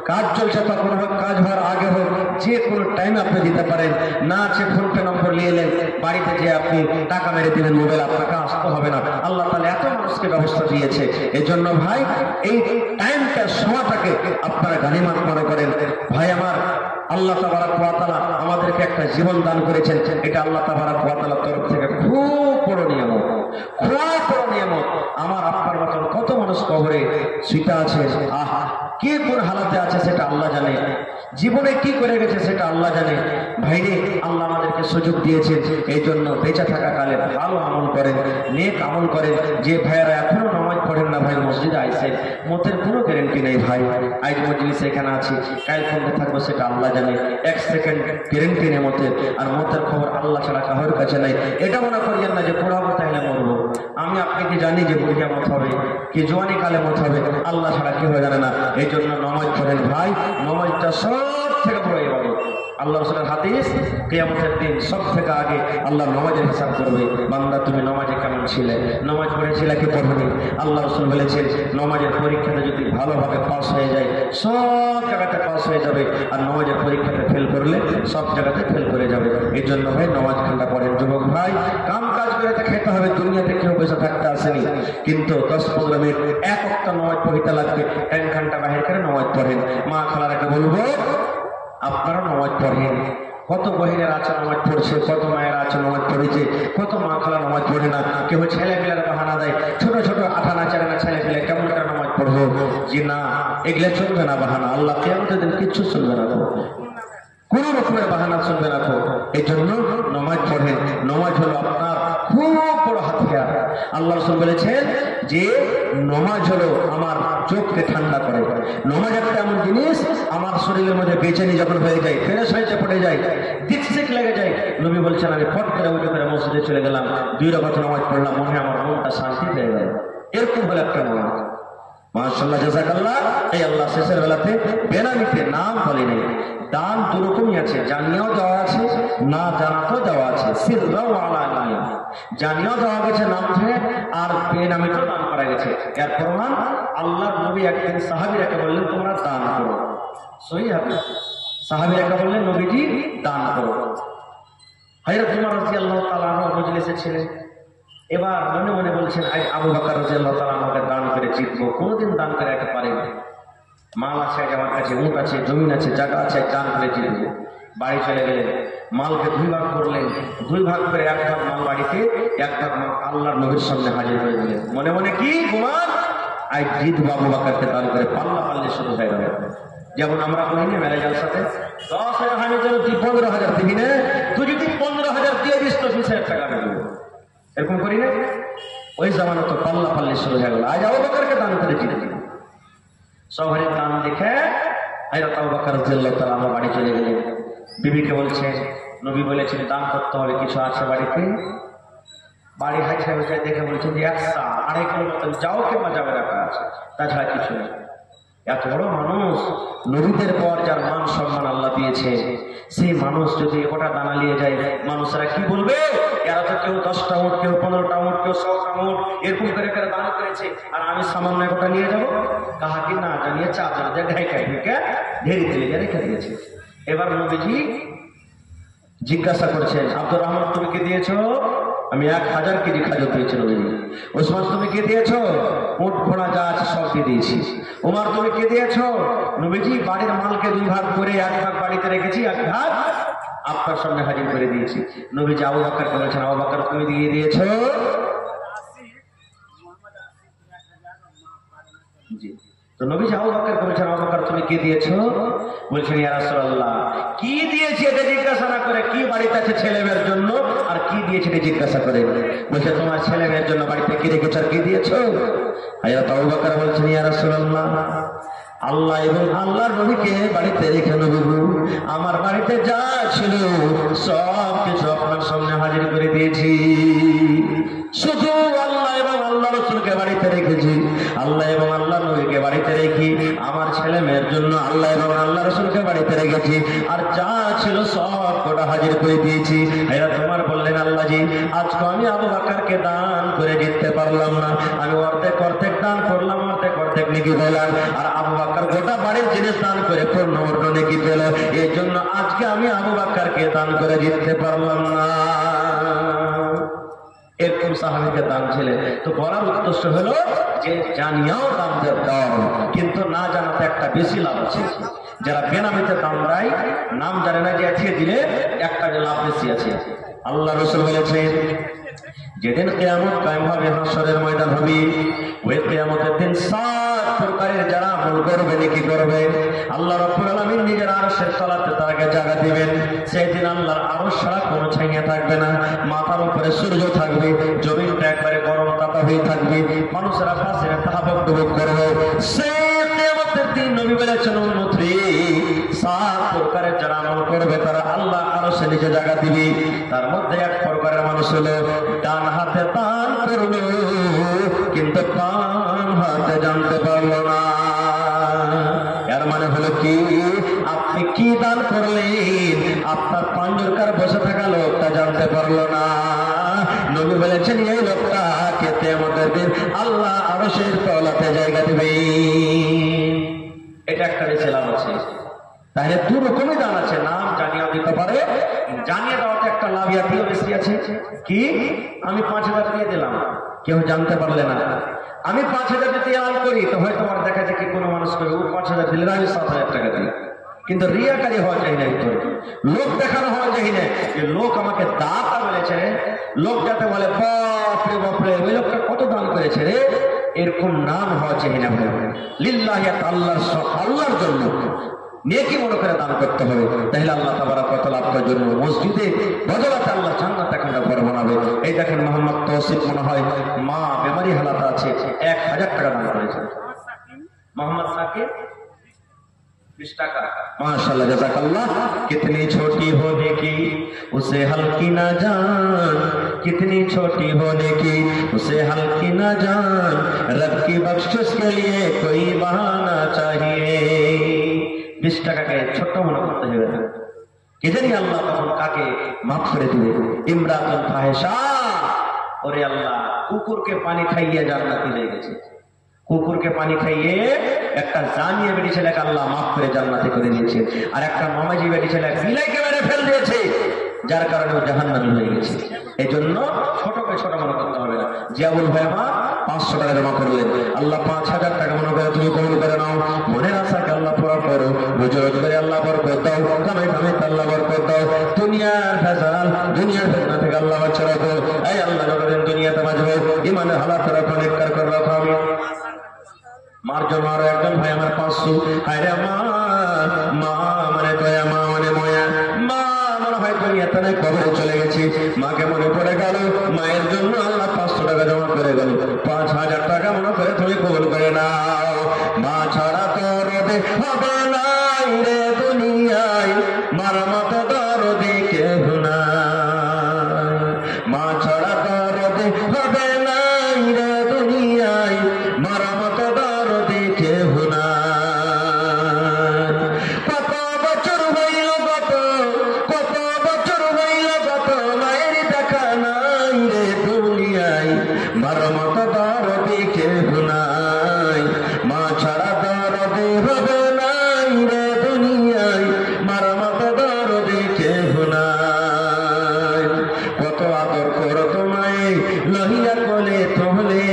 [SPEAKER 1] কাজ চলছে তখন হোক, কাজ হওয়ার আগে হোক, যে কোনো টাইমে আপনি দিতে পারেন। না আছে ফোন পে নম্বর নিয়ে এলেন, বাড়িতে যে আপনি টাকা মেরে দিলেন, মোবাইল আপনাকে আসতে হবে না। আল্লাহ তাআলা এত মানুষকে ব্যবস্থা দিয়েছে। এই জন্য ভাই এই টাইমটা, সময়টাকে আপনারা গানিমত মনে করেন। ভাই আমার, আল্লাহ তাবারাক ওয়া তাআলা আমাদেরকে একটা জীবন দান করেছেন, এটা আল্লাহ তাবারাক ওয়া তাআলার তরফ থেকে খুব বড় নিয়ামত, খুব বড় নিয়ামত। আমার আপনার মতন কত মানুষ কবরে শুইতে আছে, আহা কে কোন হালাতে আছে সেটা আল্লাহ জানে, জীবনে কি করে গেছে সেটা আল্লাহ জানে। ভাইরে, আল্লাহ আমাদেরকে সুযোগ দিয়েছেন, এই জন্য বেঁচে থাকা কালে ভালো আমল করেন, নেক আমল করেন। যে ভাইয়েরা এখনো নামাজ পড়েন না, ভাই মসজিদে আইসেন, মতের কোনো গ্যারেন্টি নেই ভাই। আজ মজলিসে এখানে আছি, কাল কোনটা থাকবো সেটা আল্লাহ জানে। 1 সেকেন্ড গ্যারেন্টি নেই মতের, আর মতের খবর আল্লাহ ছাড়া কারোর কাছে নাই। এটা মনে করিয়েন না যে পড়াবো তাহলে মরবো। আমি আপনাকে জানি যে বুড়িয়া মত হবে কি জোয়ানি কালে মত হবে, আল্লাহ ছাড়া কেউ জানে না। এই জন্য নামাজ পড়েন ভাই, নামাজটা সব থেকে বড় ইবাদত। আল্লাহ রাসূলের হাদিস, কিয়ামতের দিন সব থেকে আগে আল্লাহ নামাজের হিসাব করবে। বান্দা তুমি নামাজে কেমন ছিলে, নামাজ পড়েছিলে কি পড়নি? আল্লাহ রাসূল বলেছেন, নামাজের পরীক্ষাতে যদি ভালোভাবে পাস হয়ে যায় সব জায়গাতে পাস হয়ে যাবে, আর নামাজের পরীক্ষাতে ফেল করলে সব জায়গাতে ফেল করে যাবে। এই জন্য ভাই নামাজ খান্ডা পড়েন। যুবক ভাই, কাম কাজ করে তো খেতে হবে, দুনিয়াতে কেউ বসে থাকতে আসেনি, কিন্তু 10-15 মিনিট এক একটা নামাজ পড়িতে লাগবে। 1 ঘন্টা বাহির করে নামাজ পড়েন। মা খালারাকে বলবো আপনারা নামাজ পড়েন। কত বহিনের আছে নামাজ পড়ছে, কত মায়ের আছে নামাজ পড়েছে, কত মা খালা নামাজ পড়ে না। কেউ ছেলে পেলের বাহানা দেয়, ছোট ছোট আঠানা চারানা ছেলে পেলে কেমন একটা নামাজ পড়বো, যে না এগুলো চলবে না বাহানা। আল্লাহ কিয়ামতের দিন কিচ্ছু চলবে না, কোন রকমের বাহানা চলবে না। এই জন্য নামাজ পড়েন। নামাজ হলো আপনার খুব বড় হাতিয়ার। আল্লাহ রাসূল বলেছেন যে নামাজ হলো আমার চোখকে ঠান্ডা করে। নামাজ একটা এমন জিনিস, আমার শরীরের মধ্যে বেচেনি যখন হয়ে যায়, ফেরেশ হয়ে পড়ে যায়, দিকশিক লেগে যায়, নবী বলছেন আমি ফট করে উঠে করে মসজিদে চলে গেলাম, 2 রাকাত নামাজ পড়লাম, মনে আমার মনটা শান্তি পেয়ে গেল। এরকম হলো একটা নামাজ। মাশাআল্লাহ, জাযাকাল্লাহ। এই আল্লাহ শেষের বেলাতে বেনামিতে নাম বলে নেই। দান দুরকমই আছে, জানিয়েও দেওয়া আছে, না জানাতেও দেওয়া আছে। সিররা ওয়া আলানিয়া, জানিয়েও দেওয়া গেছে নাম ধরে, আর বেনামিতেও দান করা গেছে। এর প্রমাণ আল্লাহর নবী একদিন সাহাবীরাকে বললেন তোমরা দান করো। সহিহ হাদিস। সাহাবীরাকে বললেন নবীজি দান করো। হযরত ওমর রাদিয়াল্লাহু তাআলা আনহু মজলিসে ছিলেন। এবার মনে মনে বলছেন আবু বকর রাদিয়াল্লাহু তাআলা আমাকে দান করে জিতবো, কোনোদিন দান করে রাখতে পারেনি। মাল আছে আমার কাছে, উট আছে, জমিন আছে, জায়গা আছে, দান করে জিতবো। বাড়ি চলে গেলেন, মালকে 2 ভাগ করলেন, 2 ভাগ করে 1 ভাগ মাল বাড়িতে, 1 ভাগ মাল আল্লাহর নবীর সামনে হাজির হয়ে গেলেন। মনে মনে কি গুমান, আজ জিতবো আবু বকরকে দান করে। পাল্লা পাল্লে শুরু হয়ে গেল। যেমন আমরা করিনি মেলা জালসাতে 10,000 আমি যেন তুই 15,000 দিবি না, তুই যদি 15,000 দিয়ে দিস তো 20,000 টাকা আমি দেবো, এরকম করি না? ওই জামানা তো পাল্লা পাল্লে শুরু হয়ে গেল। আজ আবু বকরকে দান করে জিতে শহরের দান দেখে হযরত আবু বকর রাদিয়াল্লাহু তাআলা আমার বাড়ি চলে গেলেন। বিবিকে বলছেন, নবী বলেছেন দান করতে হবে, কিছু আছে বাড়িতে? বাড়ি হাইছে হয়েছে দেখে বলছেন যে 1.5 কিলো মতন যাও কিংবা যাবে রাখা আছে, তাছাড়া কিছু নেই। এত বড় মানুষ, নবীদের পর যার মান সম্মান আল্লাহ দিয়েছে, সেই মানুষ যদি ওটা দানা নিয়ে যায়, মানুষরা কি বলবে? এরা তো কেউ 10টা উট, কেউ 15টা উট, কেউ 100টা উট এরকম করে দান করেছে, আর আমি সামান্য ওটা নিয়ে যাবো। কাহাকে না জানিয়ে চাদর দিয়ে ঢাকায় ঢুকে ঢেরি দিলে রেখে দিয়েছে। এবার নবীজি জিজ্ঞাসা করছেন, আব্দুর রহমান তুমি কি দিয়েছো? আমি 1000 কেজি খাজর দিয়েছি নবীজি। ওসমান তুমি কে দিয়েছো? উট ঘোড়া যা আছে সব দিয়ে দিয়েছি। ওমর তুমি কে দিয়েছো? নবীজি বাড়ির মালকে 2 ভাগ করে 1 ভাগ বাড়িতে রেখেছি, 1 ভাগ আপনার সামনে হাজির করে দিয়েছি। নবীজি আবু বকরকে বলেছেন, আবু বকর তুমি দিয়ে দিয়েছো? জি। তো নবীজি আবু বকরকে বলেছেন, আবু বকর তুমি কে দিয়েছো? বলছেন ইয়া রাসূলুল্লাহ কি দিয়েছি এটা জিজ্ঞাসা না করে, কি বাড়িতে আছে ছেলে মেয়ের জন্য আর কি দিয়েছি এটা জিজ্ঞাসা করে। বলছে তোমার ছেলে মেয়ের জন্য বাড়িতে কি রেখেছো আর কি দিয়েছো? হযরত আবু বকর বলছেন ইয়া রাসূলুল্লাহ আল্লাহ এবং আল্লাহর নবীকে বাড়িতে রেখে নবী আমার বাড়িতে যা ছিল সব কিছু আপনার সামনে হাজির করে দিয়েছি। শুধু আল্লাহ এবং আল্লাহ রাসূলকে বাড়িতে রেখেছি, আল্লাহ এবং আল্লাহ নবীকে বাড়িতে রেখে আমার ছেলে মেয়ের জন্য আল্লাহ এবং আল্লাহ রাসূলকে বাড়িতে রেখেছি, আর যা ছিল সব কটা হাজির করে দিয়েছি। এরা তোমার বললেন আল্লাহ বাবাজি আজকে আমি আবু বকরকে দান করে জিততে পারলাম না, আমি অর্ধেক অর্ধেক দান করলাম, অর্ধেক অর্ধেক নেকি পেলাম, আর আবু বকর গোটা বাড়ির জিনিস দান করে পূর্ণ নেকি পেল। এই জন্য আজকে আমি আবু বকরকে দান করে জিততে পারলাম না। এরকম সাহাবীদের দান ছিলেন। তো বলার উদ্দেশ্য হলো যে জানিয়াও দান দাও, কিন্তু না জানাতে একটা বেশি লাভ আছে। যারা বেনামিতে দান দেয়, নাম জানে না যে এথিয়ে দিলে একটা লাভ বেশি আছে। আল্লাহ রাসূল বলেছেন যেদিন কিয়ামত কায়েম হবে, হাশরের ময়দান হবে, ওই কিয়ামতের দিন 7 প্রকারের যারা আমল করবে নেকি করবে, আল্লাহ রাব্বুল আলামিন নিজের আরশের তলাতে তাকে জায়গা দিবেন। সেদিন আল্লাহর আরশ ছাড়া কোনো ছায়া থাকবে না, মাথার উপরে সূর্য থাকবে, জমিনটা একবারে গরম তাতা হয়ে থাকবে, মানুষেরা পাশে তাহাবুক ডুবুক করবে। সেই কিয়ামতের দিন নবী বলেছেন উম্মতরে 7 প্রকারের যারা আমল করবে তারা আল্লাহ আরশে নিজে জায়গা দিবে। তার মধ্যে এক প্রকারের মানুষ হলো ডান হাতে দান করলো কিন্তু বাম হাতে জানতে পারলো না। এর মানে হলো কি, আপনি কি দান করলেন আপনার পাঞ্জরকার বসে থাকা লোকটা জানতে পারলো না। নবী বলেছেন এই লোকটা কিয়ামতের দিন আল্লাহ আরশের তলাতে জায়গা দিবে। এটা একটা বেশি লাভ আছে। তাহলে দু রকমই দান আছে, নাম জানিয়ে দিতে পারে, জানিয়ে দেওয়াতে একটা লাভ ইয়াতিও বেশি আছে। কি, আমি 5000 দিয়ে দিলাম, কেউ জানতে পারলে না, আমি 5000 দিয়ে এলান করি, তো হয়তো আমার দেখা যায় কি কোনো মানুষ করে 5000 দিলে আমি 7000 টাকা দিই, কিন্তু রিয়াকারী হওয়া চাই না, লোক দেখানো হওয়া চাই না যে লোক আমাকে দাতা বলেছে, লোক যাতে বলে বাপরে বাপরে ওই লোকটা কত দান করেছে রে, এরকম নাম হওয়া চাই না। লিল্লাহি আল্লাহর জন্য নেকি মনে করে দান করতে হবে, তাহলে আল্লাহ তাবারাক ওয়া তাআলা আপনার জন্য মসজিদে বদলাতে আল্লাহ জান্নাত একটা ঘর বানাবে। এই দেখেন মোহাম্মদ তৌসিফ মনে হয় মা বেমারি হালাতে আছে, 1000 টাকা দান করেছে। মোহাম্মদ সাকিব 20 টাকা, माशाल्लाह जज़ाकल्लाह। कितनी छोटी होने की उसे हल्की ना जान, कितनी छोटी होने की उसे हल्की ना जान, रब की बख्शिश के लिए कोई बहाना चाहिए। 20 টাকাকে ছোট মনে করতে হবে না, কে জানি আল্লাহ তখন কাকে মাফ করে দিবে। ইমরাতুল ফাহিশা, ওরে আল্লাহ কুকুরকে পানি খাইয়ে জান্নাতি হয়ে গেছে, কুকুরকে পানি খাইয়ে একটা জানিয়ে বেটি ছেলেকে আল্লাহ মাফ করে জান্নাতি করে দিয়েছে, আর একটা মামাজি বেটি ছেলে বিলাইকে মেরে ফেল দিয়েছে, যার কারণে ও জাহান্নামী হয়ে গেছে। এই জন্য ছোটকে ছোট মনে করতে হবে না। জিয়াবুল ভাই আমার 500 টাকা জমা করলেন, আল্লাহ 5000 টাকা মনে করে তুমি কবুল করে নাও, মনের আশাকে আল্লাহ পুরা করো, রোজগার করে আল্লাহ বরকত দাও, কামাই কামাইতে আল্লাহ বরকত দাও, দুনিয়ার ফেসাল দুনিয়ার ফিতনা থেকে আল্লাহ বাঁচিয়ে রাখো। এই আল্লাহ যতদিন দুনিয়াতে বাঁচবো ইমানের হালাত রাখো, নেককার করে রাখো। আমি মার জন্য আরো একজন ভাই আমার 500, আরে মা মা মানে দয়া, মা মানে ময়া, মা মনে হয় দুনিয়াতে নাই কবরে চলে গেছে, মাকে মনে পড়ে গেল, মায়ের জন্য আল্লাহ 500 টাকা জমা করে গেল, 5000 টাকা মনে করে তুমি কবুল করে নাও। মা ছাড়া তো রোদে হবে নাই রে দুনিয়ায়, মার মতো দরদে কেহ নাই, মা ছাড়া তো রোদে হবে নাই রে দুনিয়ায়, মার মতো দরদে কেহ নাই। কত বছর হইল কত, কত বছর হইল কত, মায়ের দেখা নাই রে দুনিয়ায়, মার মতো দরদে কেহ নাই, মা ছাড়া দরদে হবে নাই রে দুনিয়ায়, মার মতো দরদে কেহ নাই। কত আদর করো তোমায় লহিয়া কোলে তোলে,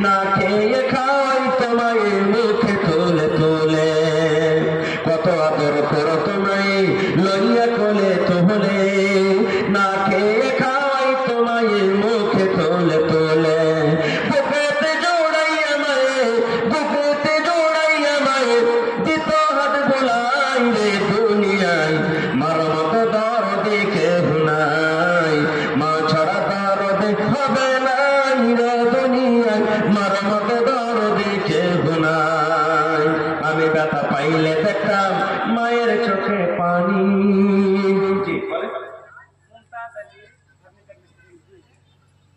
[SPEAKER 1] না খেয়ে খাওয়াই তোমায় মুখে তুলে তুলে, কত আদর করো তোমায় লইয়া কোলে তোলে, না খেয়ে খাওয়াই তোমায় মুখে তুলে তুলে, বুকেতে জোড়াইয়া মায়ে, বুকেতে জোড়াইয়া মায়ে, দিত হাত বোলাই রে দুনিয়ায়, মার মতো দরদে কেহ নাই, মা ছাড়া দরদে হবে নাই রে দুনিয়ায়, মার মতো দরদে কেহ নাই। আমি ব্যথা পাইলে দেখতাম মায়ের চোখে পানি।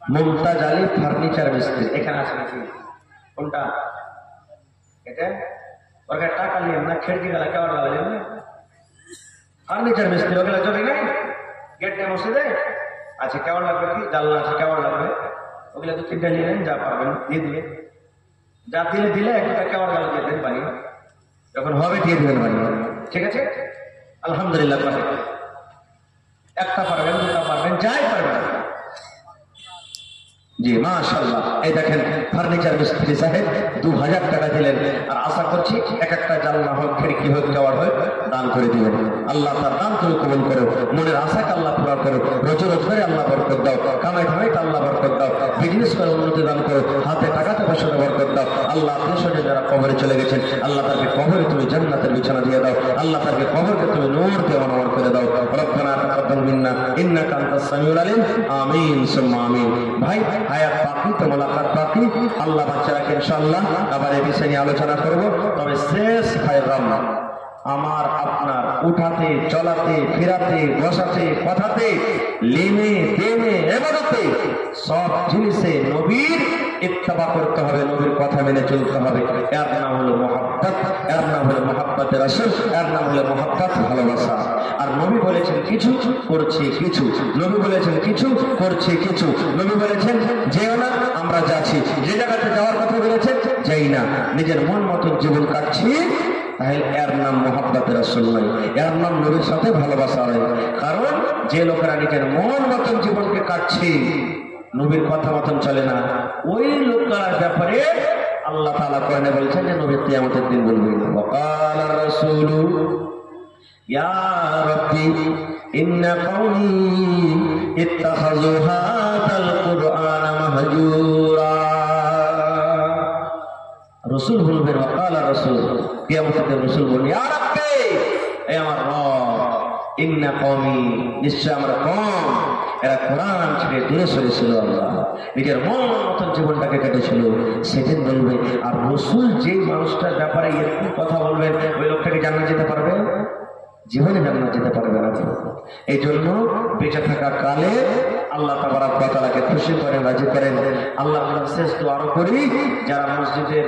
[SPEAKER 1] মুমতাজ আলী ফার্নিচার মিস্ত্রি এখানে আছে নাকি? কোনটা এটা? ওর কাছে টাকা নিয়ে না খিড়কি গেলা কেমন লাগালেন না? ফার্নিচার মিস্ত্রি ওগুলা জমি নাই, গেট মসজিদে আচ্ছা কেমন লাগবে, কি জানলা আছে কেমন লাগবে, ওগুলো তো চিন্তা নিলেন, যা পারবেন দিয়ে দিবেন, যা দিলে দিলে একটা কেমন গেল দিয়ে দেন বাড়ি, যখন হবে দিয়ে দিবেন বাড়ি, ঠিক আছে? আলহামদুলিল্লাহ। একটা পারবেন, দুটা পারবেন, যাই পারবেন। জি মাশাআল্লাহ। এই দেখেন ফার্নিচার মিস্ত্রি সাহেব 2000 টাকা দিলেন, আর আশা করছি এক একটা জানলা হোক, খিড়কি হোক, দেওয়ার হোক, দান করে দিবেন। আল্লাহ তার দান তুমি কবুল করো, মনের আশাকে আল্লাহ পুরা করো, রোজগারে আল্লাহ বরকত দাও, কামাই ধামাইতে আল্লাহ বরকত দাও, বিজনেস করে উন্নতি দান করো, হাতে টাকাতে পয়সাতে বরকত দাও। আল্লাহ আত্মীয় যারা কবরে চলে গেছেন, আল্লাহ তাকে কবরে তুমি জান্নাতের বিছানা দিয়ে দাও, আল্লাহ তাকে কবরকে তুমি নূর দিয়ে অনাবর করে দাও। রব্বানা তাকাব্বাল মিন্না ইন্নাকা আনতাস সামিউল আলিম। আমিন সুম্মা আমিন। ভাই হায়াত বাকি তো মোলাকাত বাকি, আল্লাহ বাচ্চা রাখে ইনশাআল্লাহ আবার এই বিষয় নিয়ে আলোচনা করব। তবে শেষ খায়রাম আমার আপনার উঠাতে, চলাতে, ফেরাতে, বসাতে, কথাতে, লেনে দেনে, ইবাদতে সব জিনিসে নবীর ইত্তেবা করতে হবে, নবীর কথা মেনে চলতে হবে। এর নাম হলো মুহাব্বত, এর নাম হলো মুহাব্বতে রাসূল, এর নাম হলো মুহাব্বত ভালোবাসা। আর নবী বলেছেন কিছু, করছে কিছু, নবী বলেছেন কিছু, করছে কিছু। নবী বলেছেন যেও না, আমরা যাচ্ছি, যে জায়গাতে যাওয়ার কথা বলেছেন যাই না, নিজের মন মতো জীবন কাটছি, তাহলে এর নাম মুহাব্বতে রাসূল নয়, এর নাম নবীর সাথে ভালোবাসা হয়। কারণ যে লোকেরা নিজের মন মতন জীবনকে কাটছে, নবীর কথা মতন চলে না, ওই লোকটার ব্যাপারে আল্লাহ তাআলা কোরআনে বলছেন যে নবী কিয়ামতের দিন বলবেন, ওয়াকাল রাসূল ইয়া রাব্বি ইন্না কওমি ইত্তাখাযু হাযাল কুরআনা মাহজুরা। রাসূল বলবেন, ওয়াকাল রাসূল, কিয়ামতের দিন রাসূল বলবেন, ইয়া রাব্বি, হে আমার রব, ইন্না কওমি, নিশ্চয় আমরা কওম, এরা কোরআন থেকে দূরে সরেছিল, আল্লাহ নিজের মন মতন জীবনটাকে কেটেছিল। সেদিন বলবে, আর রাসূল যেই মানুষটার ব্যাপারে এরকম কথা বলবেন, ওই লোকটাকে জান্নাত যেতে পারবে? জীবনে জান্নাত যেতে পারবে না। এই জন্য বেঁচে থাকা কালে আল্লাহ তাবারক ওয়া তাআলাকে খুশি করেন, রাজি করেন। আল্লাহ শেষ দোয়া আরো করি, যারা মসজিদে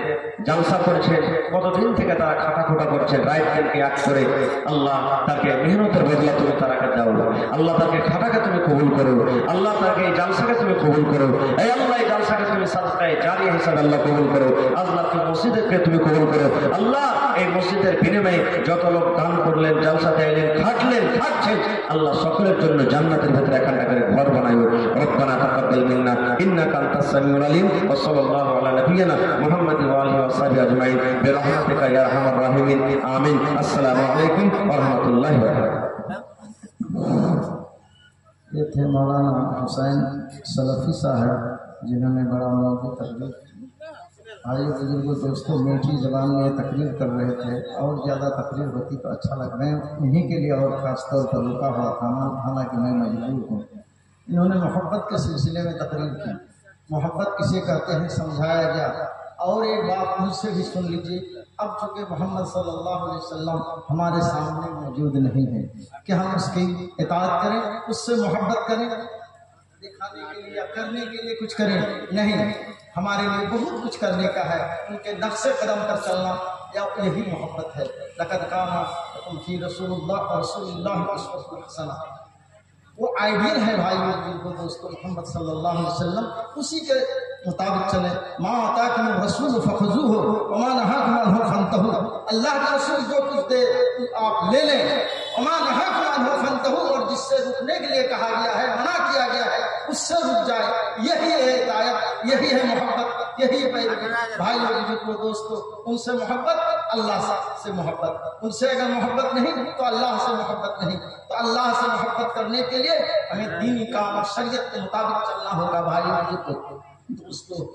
[SPEAKER 1] জালসা করছেন, কতদিন থেকে তারা খাটাখোটা করছেন, রাত দিনকে এক করে, আল্লাহ তাকে মেহনতের বদলা তুমি তারাকে দাও, আল্লাহ তাকে খাটাকে তুমি কবুল করো, আল্লাহ তাকে এই জালসাকে তুমি কবুল করো, এই আল্লাহ এই জালসাকে তুমি সাদকায়ে জারিয়া হিসাবে আল্লাহ কবুল করো, আল্লাহ তুমি মসজিদকে তুমি কবুল করো। আল্লাহ এই মসজিদের বিনিময়ে যত লোক দান করলেন, জালসাতে এলেন, খাটলেন, খাটছেন, আল্লাহ সকলের জন্য জান্নাতের ভিতরে এখানটা করে ঘর বানাইও। রব্বানা তাকাব্বাল মিন্না ইন্নাকা আনতাস সামিউল আলিম। ওয়া সাল্লাল্লাহু আলা নাবিয়িনা মুহাম্মাদ ওয়া আলিহি ওয়া সাহবিহি আজমাইন বিরহমাতিকা ইয়া আরহামার রাহিমিন। আমিন। আসসালামু আলাইকুম ওয়া রাহমাতুল্লাহি ওয়া বারাকাতুহু।
[SPEAKER 2] ये थे मौलाना हुसैन सलफी साहब, जिन्होंने बड़ा मौजूद तकरीर की। आइए बुजुर्गों, दोस्तों, मीठी जबान में तकरीर कर रहे थे, और ज़्यादा तकरीर होती तो अच्छा लग रहे हैं इन्हीं के लिए, और ख़ास तौर पर रुका हुआ खाना कि मैं मजबूर हूँ। इन्होंने मोहब्बत के सिलसिले में तकरीर की। मोहब्बत किसे कहते हैं समझाया गया। और एक बात मुझसे भी सुन लीजिए, अब चूँकि मोहम्मद सल्लल्लाहु अलैहि वसल्लम हमारे सामने मौजूद नहीं है कि हम उसकी इताअत करें, उससे मोहब्बत करें, दिखाने के लिए या करने के लिए कुछ करें, नहीं, हमारे लिए बहुत कुछ करने का है। उनके नक्शे कदम पर चलना, या यही मोहब्बत है। लक़द काना लकुम फ़ी रसूलिल्लाहि उस्वतुन हसना, वो आइडियल है भाइयों, जिनको दोस्तों मोहम्मद सल्लल्लाहु अलैहि वसल्लम, उसी के मुताबिक चले। मा आताकुम रसूल फखुज़ूहु व मा नहाकुम अन्हु फंतहू। अल्लाह के रसूल जो कुछ दे आप ले लें, व मा नहाकुम अन्हु फंतहू, और जिससे रुकने के लिए कहा गया है, मना किया गया है, उससे रुक जाए। यही है हिदायत, यही है मोहब्बत, यही है भाइयों बुजुर्गों दोस्तों। उनसे मोहब्बत, अल्लाह से मोहब्बत। उनसे अगर मोहब्बत नहीं तो अल्लाह से मोहब्बत नहीं। तो अल्लाह से मोहब्बत करने के लिए हमें दीन काम और शरीयत के मुताबिक चलना होगा भाइयों बुजुर्गों दोस्तों।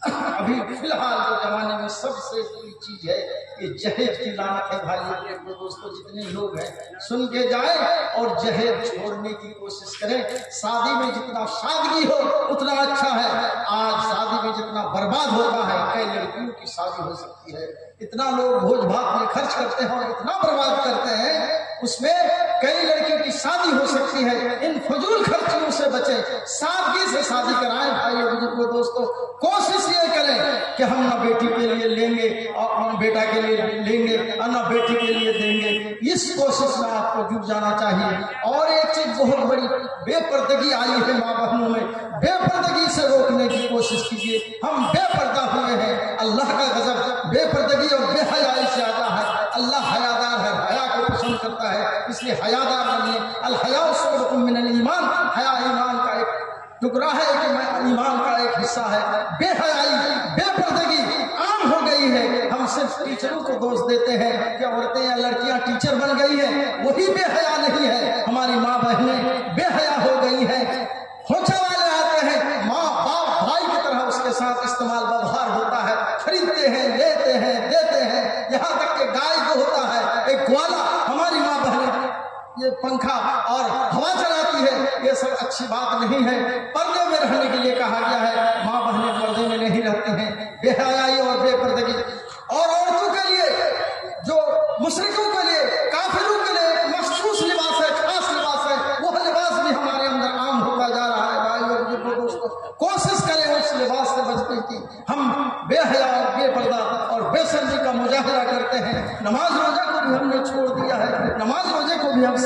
[SPEAKER 2] अभी फिलहाल जो जमाने में सबसे बड़ी चीज है ये जहेज की लानत है भाइयों दोस्तों। जितने लोग हैं सुन के जाए और जहेज छोड़ने की कोशिश करें। शादी में जितना सादगी हो उतना अच्छा है। आज शादी में जितना बर्बाद होता है, कई लड़कियों की शादी हो सकती है, इतना लोग भोज भात में खर्च करते हैं और इतना बर्बाद करते हैं, उसमें कई लड़कियों की शादी हो सकती है। इन फजूल खर्चियों से बचें, सादगी से शादी कराएं भाइयों बुजुर्गों दोस्तों। कोशिश ये करें कि हम ना बेटी के लिए लेंगे और ना बेटा के लिए लेंगे और ना बेटी के लिए देंगे, इस कोशिश में आपको जुट जाना चाहिए। और एक चीज बहुत बड़ी बेपर्दगी आई है माँ बहनों में, बेपर्दगी से रोकने की कोशिश कीजिए। हम बेपर्दा हुए हैं, अल्लाह का गजब बेपर्दगी और बेहयाई से आता है। अल्लाह हयादार है, हया को पसंद करता है, इसलिए हयादार बनिए। अल हया शुअबतुम मिनल ईमान, हया ईमान का एक टुकड़ा है कि ईमान का एक हिस्सा है। बेहयाई बेपर्दगी आम हो गई है। हम सिर्फ टीचरों को दोष देते हैं कि औरतें या लड़कियां टीचर बन गई हैं, वही बेहया नहीं है। हमारी माँ बहनें बेहया हो गई हैं। होचा वाले आते हैं, माँ बाप भाई की तरह उसके साथ इस्तेमाल व्यवहार होता है, खरीदते हैं, लेते हैं, देते हैं, यहाँ तक कि गाय को होता है एक ग्वाला। हमारी माँ बहनें ये पंखा और हवा चलाती है, ये सब अच्छी बात नहीं है। पर्दे में रहने के लिए कहा गया है, माँ बहनें पर्दे में नहीं रहती हैं। बेहयाई और बेपर्दगी। और औरतों के लिए, जो मुशरिकों के लिए, काफिरों के लिए एक मखसूस लिबास है, खास लिबास है, वह लिबास भी हमारे अंदर आम होता जा रहा है। भाइयों बुजुर्गों दोस्तों, कोशिश करें उस लिबास से बचने की। हम बेहया और बेपर्दा और बेशर्मी का मुजाहिरा करते हैं। नमाज रोजा को भी हमने छोड़ दिया है, नमाज रोजे को भी हम